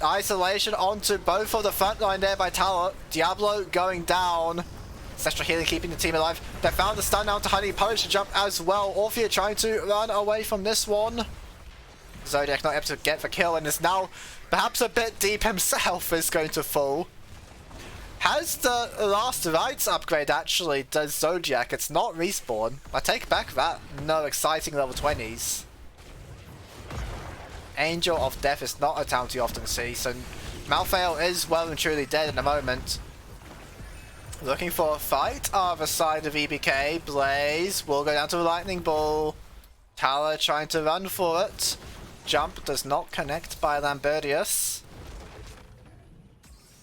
A: Isolation onto both of the front line there by Tower. Diablo going down. Ancestral healing keeping the team alive. They found the stun down to Honey. Punisher jump as well. Orphea trying to run away from this one. Zodiac not able to get the kill and is now perhaps a bit deep himself, is going to fall. Has the last rights upgrade actually, does Zodiac? It's not respawn. I take back that. No exciting level 20s. Angel of Death is not a talent you often see, so Malfail is well and truly dead at the moment. Looking for a fight other side of EBK. Blaze will go down to a lightning ball. Tala trying to run for it. Jump does not connect by Lambertius.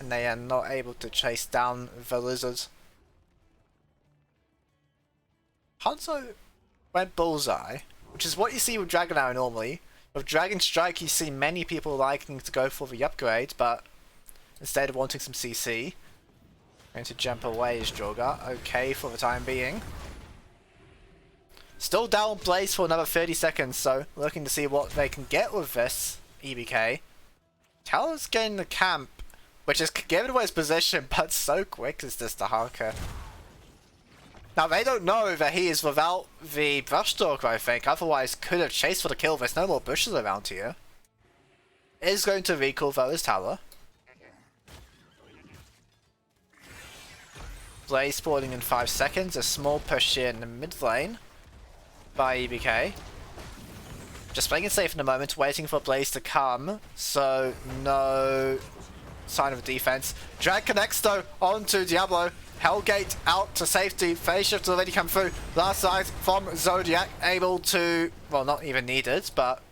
A: And they are not able to chase down the lizard. Hanzo went bullseye, which is what you see with Dragon Arrow normally. With Dragon Strike you see many people liking to go for the upgrade, but instead of wanting some CC, going to jump away is Jorga. Okay for the time being. Still down Blaze for another 30 seconds, so looking to see what they can get with this EBK. Talon's getting the camp, which is giving away his position, but so quick is this to Harker. Now they don't know that he is without the brushstalker, I think, otherwise could have chased for the kill. There's no more bushes around here. Is going to recall though his tower. Blaze spawning in 5 seconds, a small push here in the mid lane by EBK. Just playing it safe in the moment, waiting for Blaze to come, so no sign of defense. Drag connects though onto Diablo. Hellgate out to safety. Phase shift already come through. Last side from Zodiac, able to, well, not even needed, but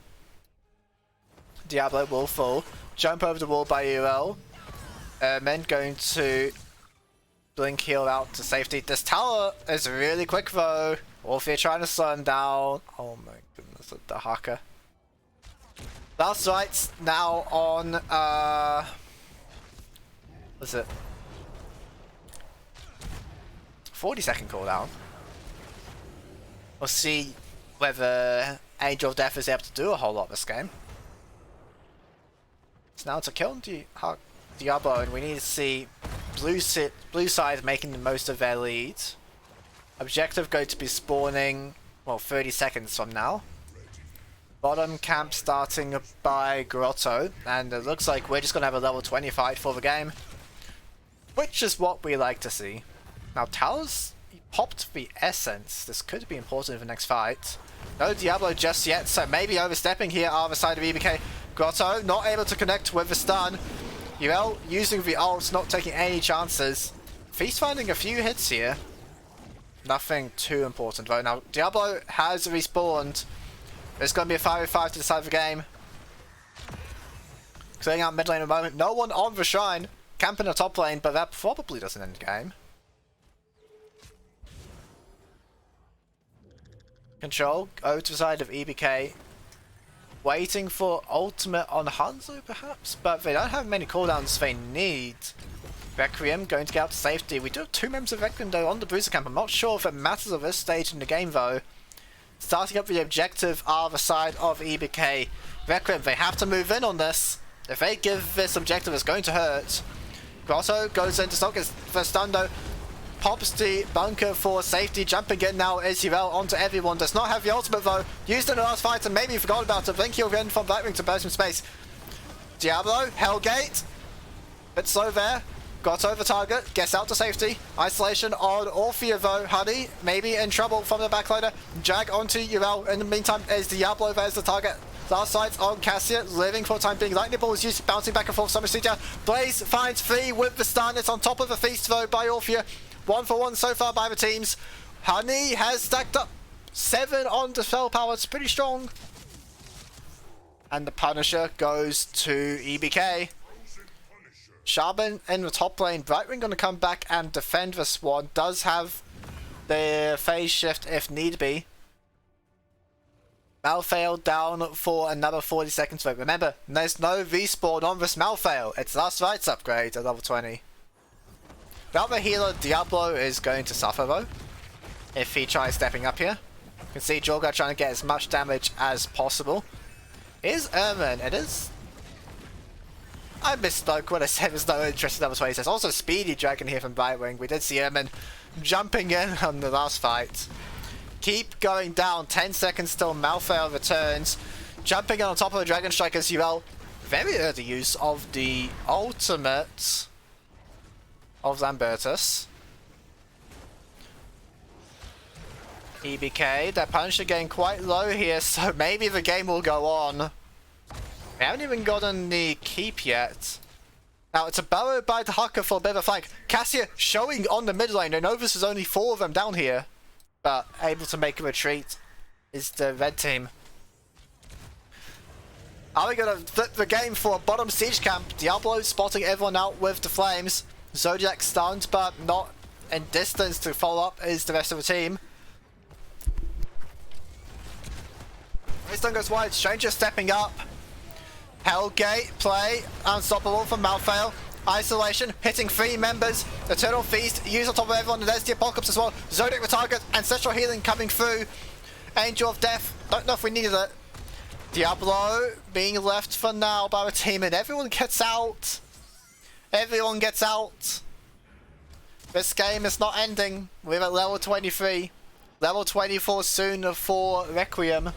A: Diablo will fall. Jump over the wall by UL. Men going to blink heal out to safety. This tower is really quick though. Orphea trying to slow him down. Oh my goodness, the Haka. Last rights now on what's it? 40-second cooldown. We'll see whether Angel of Death is able to do a whole lot this game. It's now to kill Diablo, and we need to see blue side making the most of their lead. Objective going to be spawning, well, 30 seconds from now. Bottom camp starting by Grotto, and it looks like we're just going to have a level 20 fight for the game, which is what we like to see. Now, Talos popped the Essence. This could be important in the next fight. No Diablo just yet, so maybe overstepping here on the side of EBK. Grotto not able to connect with the stun. UL using the ult, not taking any chances. Feast finding a few hits here. Nothing too important though. Now, Diablo has respawned. There's going to be a 5v5 to decide the game. Clearing out mid lane at the moment. No one on the shrine. Camping the top lane, but that probably doesn't end the game. Control, over to the side of EBK. Waiting for ultimate on Hanzo perhaps, but they don't have many cooldowns they need. Requiem going to get out to safety. We do have 2 members of Requiem though on the Bruiser camp. I'm not sure if it matters at this stage in the game though. Starting up the objective are the side of EBK. Requiem, they have to move in on this. If they give this objective, it's going to hurt. Grotto goes into stock, gets the stun though. Pops the bunker for safety, jumping in now is UL onto everyone. Does not have the ultimate though. Used in the last fight and maybe forgot about it. Blink heal again from Blackwing to burst in space. Diablo, Hellgate. Bit slow there. Got over target, gets out to safety. Isolation on Orphea though. Honey maybe in trouble from the backlighter. Jag onto UL. In the meantime is Diablo, there's the target. Last sight on Cassia, living for the time being. Lightning Ball is used, bouncing back and forth. Summer Siege. Blaze finds 3 with the stun. It's on top of the feast though by Orphea. 1 for 1 so far by the teams. Honey has stacked up 7 on Dispel Power. It's pretty strong. And the Punisher goes to EBK. Shaban in the top lane. Brightwing going to come back and defend this one. Does have the phase shift if need be. Malfail down for another 40 seconds. But remember, there's no respawn on this Malfail. It's last rights upgrade at level 20. Without the healer, Diablo is going to suffer though, if he tries stepping up here. You can see Jorga trying to get as much damage as possible. Is Ermin, it is... I misspoke when I said there's no interest in level 20. There's also Speedy Dragon here from Brightwing. We did see Ermin jumping in on the last fight. Keep going down, 10 seconds till Malfail returns. Jumping in on top of the Dragon Strike as UL. Very early use of the ultimate of Lambertus. EBK, their Punisher getting quite low here, so maybe the game will go on. We haven't even gotten the keep yet. Now it's a burrow by the Hucker for a bit of a flank. Cassia showing on the mid lane. I know this is only 4 of them down here, but able to make a retreat is the red team. Are we going to flip the game for a bottom siege camp? Diablo spotting everyone out with the flames. Zodiac stunned, but not in distance to follow up is the rest of the team. Stun goes wide, Stranger stepping up. Hellgate play, unstoppable from Malfail. Isolation, hitting 3 members. Eternal Feast, used on top of everyone, and there's the Apocalypse as well. Zodiac with target, Ancestral Healing coming through. Angel of Death, don't know if we needed it. Diablo being left for now by the team, and everyone gets out. Everyone gets out. This game is not ending. We're at level 23. Level 24 soon for Requiem.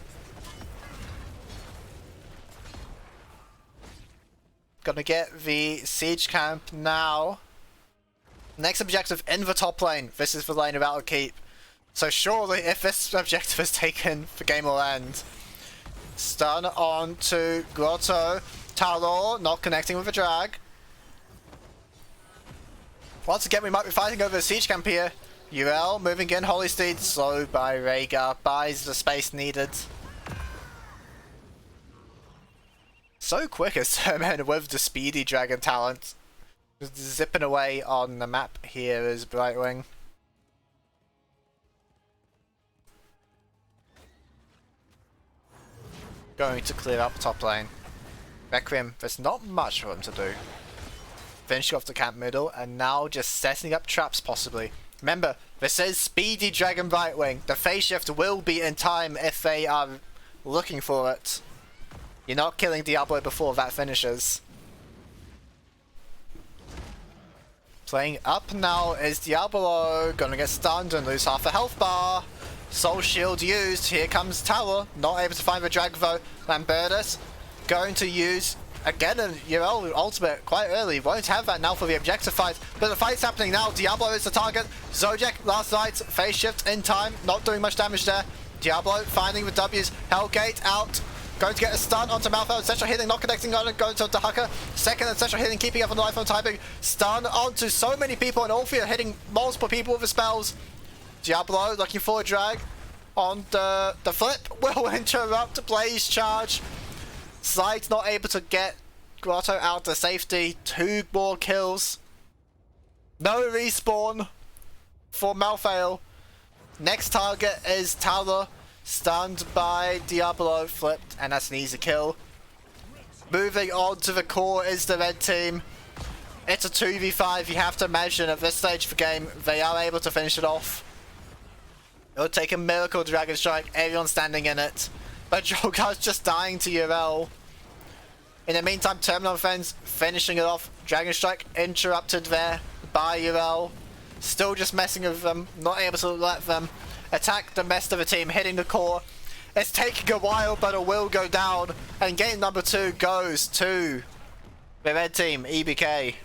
A: Gonna get the siege camp now. Next objective in the top lane. This is the lane about to keep. So surely if this objective is taken, the game will end. Stun on to Grotto. Talor not connecting with the drag. Once again we might be fighting over the siege camp here. UL moving in, Holy Steed slowed by Rhaegar, buys the space needed. So quick as Sermon with the speedy dragon talent. Just zipping away on the map here is Brightwing. Going to clear up top lane. Requiem, there's not much for him to do. Finishing off the camp middle and now just setting up traps possibly. Remember, this is speedy dragon Brightwing. The phase shift will be in time if they are looking for it. You're not killing Diablo before that finishes. Playing up now is Diablo. Gonna get stunned and lose half the health bar. Soul Shield used. Here comes Tower. Not able to find the drag though. Lambertus going to use again an UL ultimate quite early. Won't have that now for the objective fight. But the fight's happening now. Diablo is the target. Zodiac last night. Phase shift in time. Not doing much damage there. Diablo finding the W's. Hellgate out. Going to get a stun onto Malphite. Essential healing not connecting on it. Going to the Hucker. Second essential healing keeping up on the life on typing. Stun onto so many people and all three are hitting multiple people with the spells. Diablo looking for a drag on the flip. Will interrupt Blaze charge. Slide's not able to get Grotto out to safety. 2 more kills. No respawn for Malphite. Next target is Talor. Stunned by Diablo, flipped, and that's an easy kill. Moving on to the core is the red team. It's a 2v5. You have to imagine at this stage of the game, they are able to finish it off. It'll take a miracle Dragon Strike, everyone standing in it. But Drogar's just dying to UL. In the meantime, Terminal Fens finishing it off. Dragon Strike interrupted there by UL. Still just messing with them, not able to let them attack the rest of the team, hitting the core. It's taking a while, but it will go down. And game number 2 goes to the red team, EBK.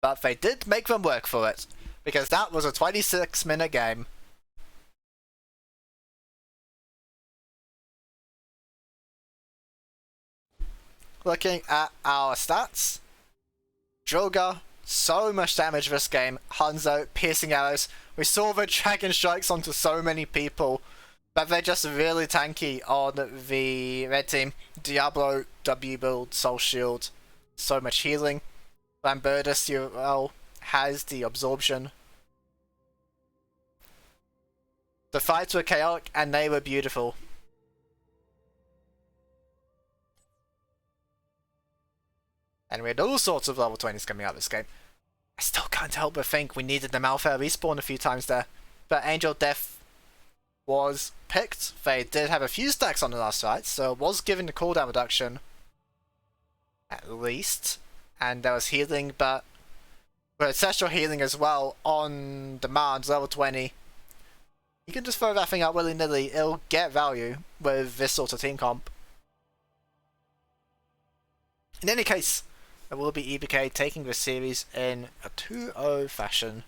A: But they did make them work for it, because that was a 26-minute game. Looking at our stats. Drogar, so much damage this game. Hanzo, piercing arrows. We saw the dragon strikes onto so many people, but they're just really tanky on the red team. Diablo, W build, Soul Shield, so much healing. Lambertus UL has the absorption. The fights were chaotic and they were beautiful. And we had all sorts of level 20s coming out of this game. I still can't help but think we needed the Malphite respawn a few times there. But Angel Death was picked. They did have a few stacks on the last fight, so it was given the cooldown reduction. At least. And there was healing, but with ancestral healing as well on demand, level 20. You can just throw that thing out willy-nilly, it'll get value with this sort of team comp. In any case, it will be EBK taking the series in a 2-0 fashion.